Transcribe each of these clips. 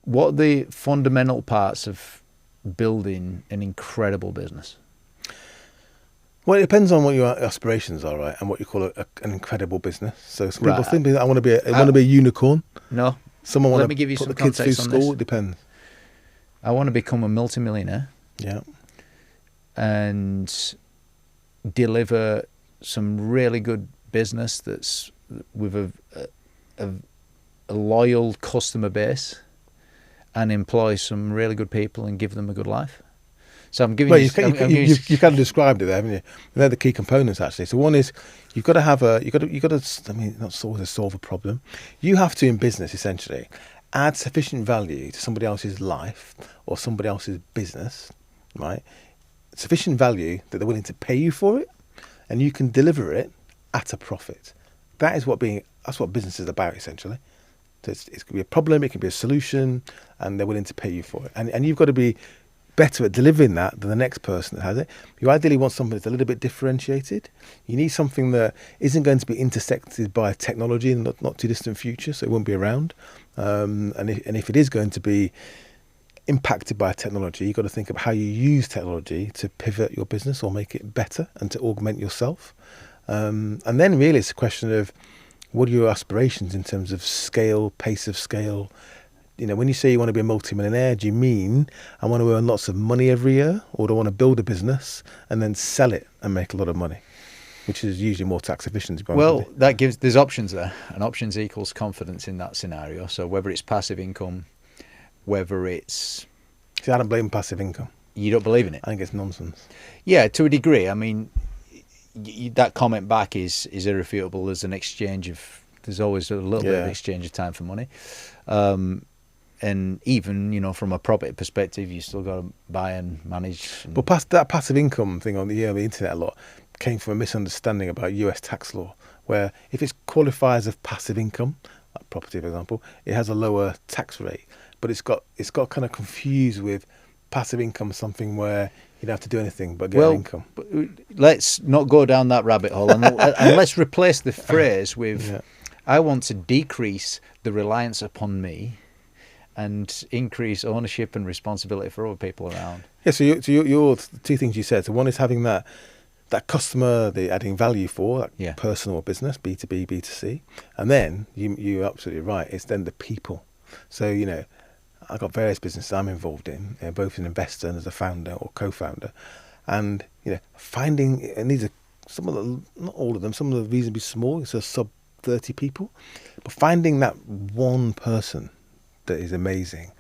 what are the fundamental parts of building an incredible business? Well, it depends on what your aspirations are, right, and what you call an incredible business. So some people think I want to be a unicorn. No. Someone Let want me give you to put some the kids through context on school. this. It depends. I want to become a multimillionaire. Yeah. And deliver some really good business that's with a loyal customer base, and employ some really good people and give them a good life. So I'm giving you kind of described it there, haven't you? They're the key components, actually. So one is you've got to have I mean, not solve a problem. You have to, in business, essentially, add sufficient value to somebody else's life or somebody else's business, right? Sufficient value that they're willing to pay you for it, and you can deliver it at a profit. That's what business is about, essentially. So it could be a problem, it can be a solution, and they're willing to pay you for it. And you've got to be better at delivering that than the next person that has it. You ideally want something that's a little bit differentiated. You need something that isn't going to be intersected by technology in the not too distant future, so it won't be around. And if it is going to be impacted by technology, you've got to think of how you use technology to pivot your business or make it better and to augment yourself. And then really it's a question of what are your aspirations in terms of scale, pace of scale. You know, when you say you want to be a multimillionaire, do you mean I want to earn lots of money every year, or do I want to build a business and then sell it and make a lot of money, which is usually more tax efficient? Well, there's options there, and options equals confidence in that scenario. So whether it's passive income, whether it's... See, I don't believe in passive income. You don't believe in it? I think it's nonsense. Yeah, to a degree. I mean, that comment back is irrefutable. There's always a little bit of exchange of time for money. And even, you know, from a property perspective, you still got to buy and manage. But that passive income thing on the internet a lot came from a misunderstanding about US tax law, where if it qualifies as passive income, like property, for example, it has a lower tax rate. But it's got kind of confused with passive income, something where you don't have to do anything but get income. But let's not go down that rabbit hole, and let's replace the phrase with, I want to decrease the reliance upon me and increase ownership and responsibility for other people around. Yeah, so your two things you said. So one is having that customer, the adding value for, that personal or business, B2B, B2C. And then, you're absolutely right, it's then the people. So, you know, I've got various businesses I'm involved in, both as an investor and as a founder or co-founder. And, you know, finding, and these are some of the, not all of them, some of them reasonably small, so sub 30 people. But finding that one person that is amazing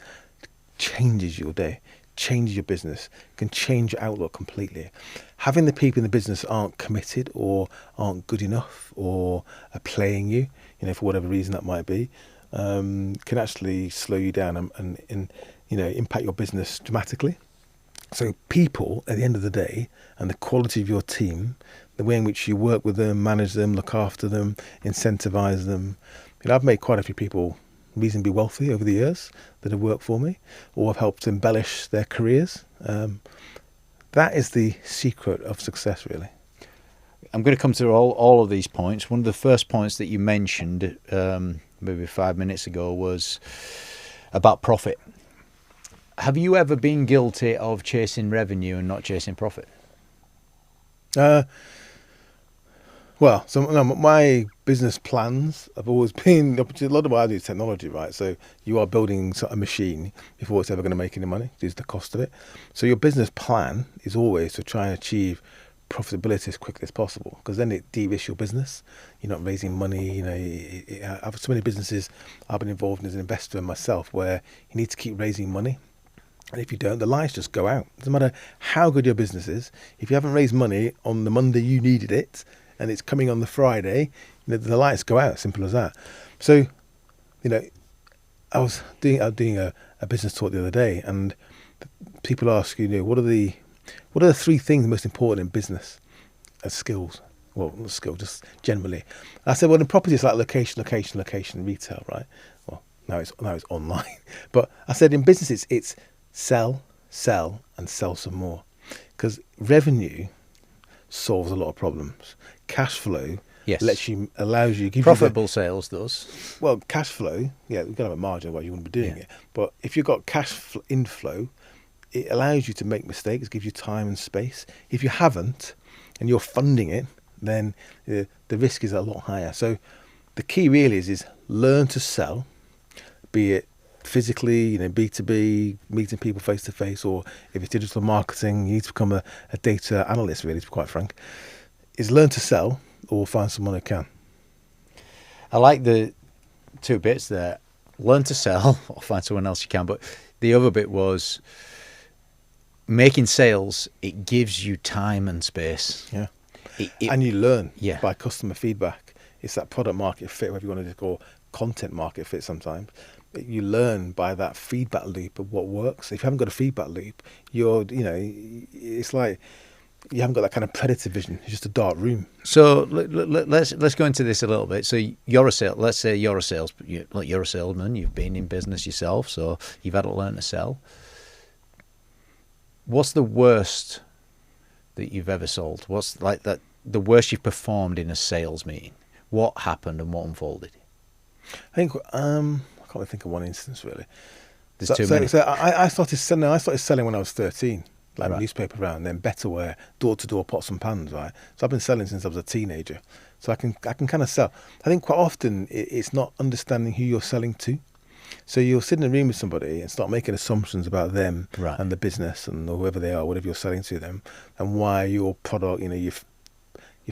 changes your day, changes your business, can change your outlook completely. Having the people in the business aren't committed or aren't good enough or are playing you, you know, for whatever reason that might be, can actually slow you down and you know, impact your business dramatically. So people, at the end of the day, and the quality of your team, the way in which you work with them, manage them, look after them, incentivize them. You know, I've made quite a few people reasonably wealthy over the years that have worked for me, or have helped embellish their careers. That is the secret of success, really. I'm going to come to all of these points. One of the first points that you mentioned maybe 5 minutes ago was about profit. Have you ever been guilty of chasing revenue and not chasing profit? Well, so no, my business plans have always been, a lot of what I do is technology, right? So you are building a machine before it's ever going to make any money, is the cost of it. So your business plan is always to try and achieve profitability as quickly as possible, because then it de-risks your business. You're not raising money. You know, I have so many businesses I've been involved in as an investor myself, where you need to keep raising money. And if you don't, the lights just go out. It doesn't matter how good your business is. If you haven't raised money on the Monday you needed it, and it's coming on the Friday, you know, the lights go out. Simple as that. So, you know, I was doing a business talk the other day, and people ask, you know, what are the 3 things most important in business as skills? Well, not skills, just generally. I said, well, in property it's like location, retail, right? Well, now it's online. But I said in business it's sell, and sell some more, because revenue solves a lot of problems. Cash flow Yes. Allows you, gives Profitable sales does. well, cash flow. Yeah, you've got to have a margin, otherwise you wouldn't be doing it. But if you've got inflow, it allows you to make mistakes, gives you time and space. If you haven't, and you're funding it, then the risk is a lot higher. So the key really is learn to sell, be it physically, B2B, meeting people face to face, or if it's digital marketing, you need to become a data analyst, really, to be quite frank, is learn to sell or find someone who can. I like the two bits there. Learn to sell or find someone else you can. But the other bit was making sales. It gives you time and space. Yeah. And you learn by customer feedback. It's that product market fit, whatever you want to call content market fit sometimes. You learn by that feedback loop of what works. If you haven't got a feedback loop, it's like you haven't got that kind of predator vision. It's just a dark room. So let's go into this a little bit. So let's say you're a salesman. You've been in business yourself, so you've had to learn to sell. What's the worst that you've ever sold? What's like that? The worst you've performed in a sales meeting? What happened and what unfolded? I think I can't think of one instance really. There's too many. So I started selling when I was 13, like newspaper round, then betterware, door-to-door pots and pans, right? So I've been selling since I was a teenager. So I can kind of sell. I think quite often it's not understanding who you're selling to. So you'll sit in a room with somebody and start making assumptions about them and the business and whoever they are, whatever you're selling to them, and why your product, your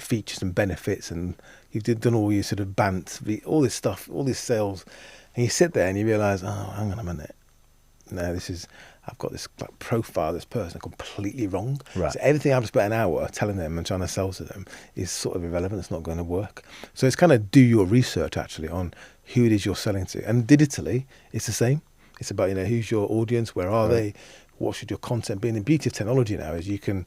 features and benefits, and you've done all your sort of all this stuff, all this sales. And you sit there and you realise, oh, hang on a minute. No, I've got this profile of this person completely wrong. Right. So everything I've spent an hour telling them and trying to sell to them is sort of irrelevant. It's not going to work. So it's kind of do your research actually on who it is you're selling to. And digitally, it's the same. It's about, who's your audience? Where are they? What should your content be? And the beauty of technology now is you can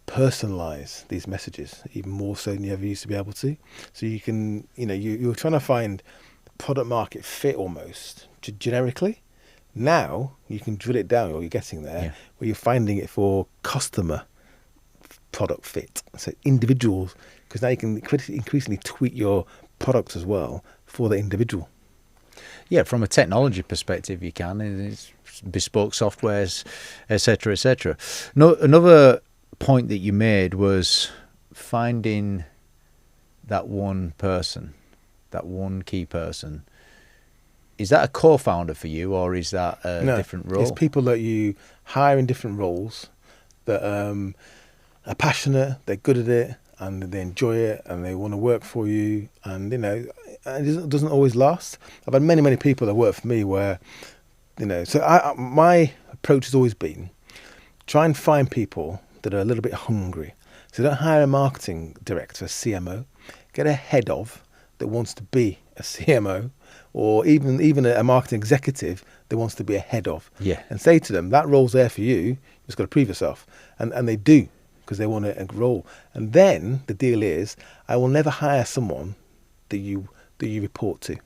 personalize these messages even more so than you ever used to be able to. So you can, you're trying to find product market fit almost generically. Now you can drill it down, or you're getting there, where you're finding it for customer product fit. So individuals, because now you can increasingly tweak your products as well for the individual. Yeah, from a technology perspective, you can. It's bespoke softwares, etc., etc. No, another point that you made was finding that one person, that one key person. Is that a co-founder for you, or is that a different role? It's people that you hire in different roles that are passionate, they're good at it, and they enjoy it, and they want to work for you. And it doesn't always last. I've had many people that work for me where, so my approach has always been try and find people that are a little bit hungry. So don't hire a marketing director, a CMO. Get a head of that wants to be a CMO, or even a marketing executive that wants to be a head of. Yeah. And say to them, that role's there for you. You just got to prove yourself. And they do, because they want a role. And then the deal is, I will never hire someone that you report to.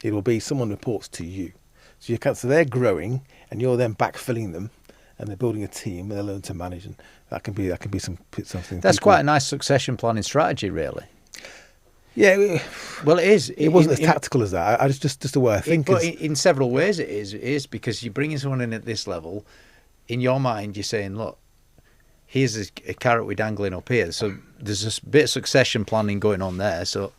It will be someone reports to you. So they're growing, and you're then backfilling them, and they're building a team, and they learn to manage. And that can be something. That's quite a nice succession planning strategy, really. Yeah, well, it is. It wasn't as tactical as that. I just the way I think. But in several ways, it is because you're bringing someone in at this level. In your mind, you're saying, "Look, here's a carrot we're dangling up here." So there's a bit of succession planning going on there. So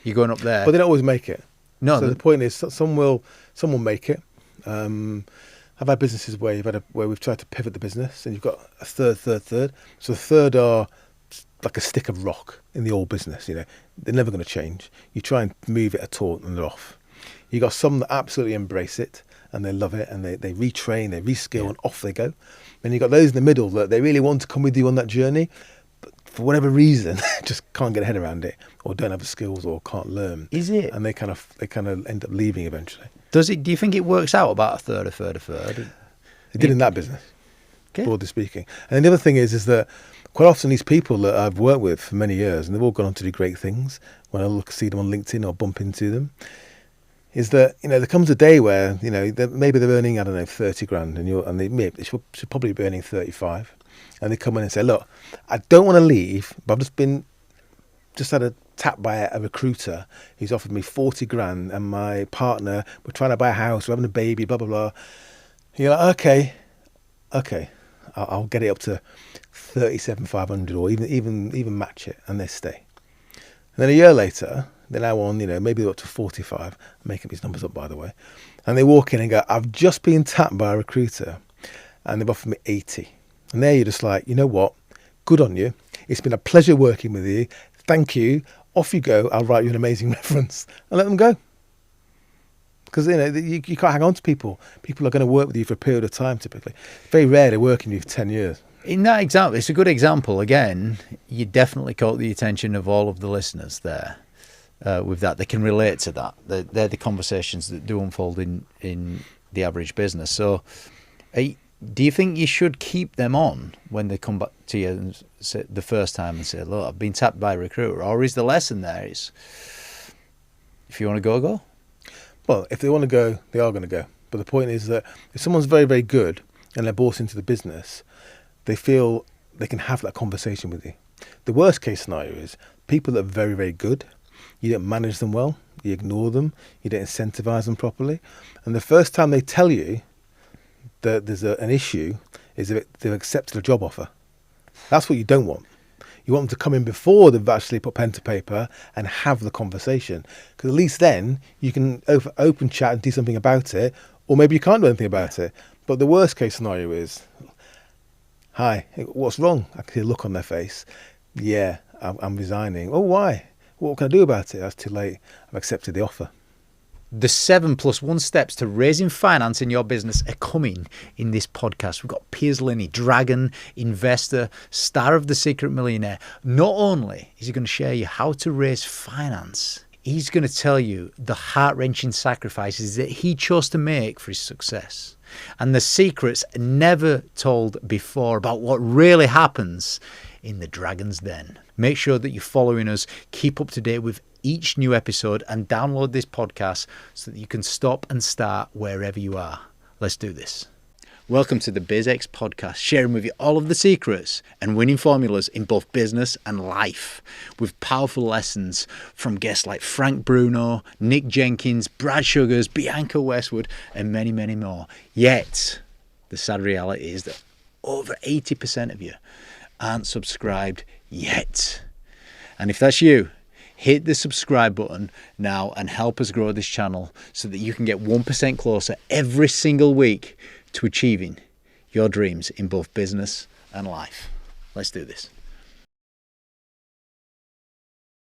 you're going up there, but they don't always make it. No. So the point is, some will make it. I've had businesses where we've tried to pivot the business, and you've got a third. So the third are like a stick of rock in the old business. They're never going to change. You try and move it at all, and they're off. You got some that absolutely embrace it and they love it, and they retrain, they reskill, and off they go. Then you got those in the middle that they really want to come with you on that journey, but for whatever reason just can't get a head around it, or don't have the skills, or can't learn. Is it? And they kind of end up leaving eventually. Does it? Do you think it works out about a third? It did in that business, broadly speaking. And then the other thing is that quite often these people that I've worked with for many years, and they've all gone on to do great things, when I see them on LinkedIn or bump into them, is that, there comes a day where, maybe they're earning, 30 grand, and they should probably be earning 35. And they come in and say, look, I don't want to leave, but I've just been just had a tap by a recruiter who's offered me 40 grand, and my partner, we're trying to buy a house, we're having a baby, blah, blah, blah. You're like, okay, I'll get it up to 37,500 or even match it, and they stay. And then a year later, they're now on, maybe they're up to 45. I'm making these numbers up, by the way. And they walk in and go, I've just been tapped by a recruiter and they've offered me 80. And there you're just like, you know what? Good on you. It's been a pleasure working with you. Thank you. Off you go. I'll write you an amazing reference, and let them go. Because, you can't hang on to people. People are going to work with you for a period of time, typically. Very rare they're working with you for 10 years. In that example, it's a good example. Again, you definitely caught the attention of all of the listeners there with that. They can relate to that. They're the conversations that do unfold in the average business. So do you think you should keep them on when they come back to you and say, the first time and say, look, I've been tapped by a recruiter? Or is the lesson there is, if you want to go, go? Well, if they want to go, they are going to go. But the point is that if someone's very, very good and they're bought into the business, they feel they can have that conversation with you. The worst case scenario is people that are very, very good, you don't manage them well, you ignore them, you don't incentivize them properly. And the first time they tell you that there's an issue is if they've accepted a job offer. That's what you don't want. You want them to come in before they've actually put pen to paper and have the conversation. Because at least then you can open chat and do something about it, or maybe you can't do anything about it. But the worst case scenario is, hi, what's wrong? I can see a look on their face. Yeah, I'm resigning. Oh, why? What can I do about it? That's too late. I've accepted the offer. The 7+1 steps to raising finance in your business are coming in this podcast. We've got Piers Linney, dragon, investor, star of The Secret Millionaire. Not only is he going to share you how to raise finance, he's going to tell you the heart-wrenching sacrifices that he chose to make for his success. And the secrets never told before about what really happens in the dragon's den. Make sure that you're following us, keep up to date with each new episode, and download this podcast so that you can stop and start wherever you are. Let's do this. Welcome to the Bizx Podcast, sharing with you all of the secrets and winning formulas in both business and life, with powerful lessons from guests like Frank Bruno, Nick Jenkins, Brad Sugars, Bianca Westwood, and many, many more. Yet, the sad reality is that over 80% of you aren't subscribed yet. And if that's you, hit the subscribe button now and help us grow this channel so that you can get 1% closer every single week to achieving your dreams in both business and life. Let's do this.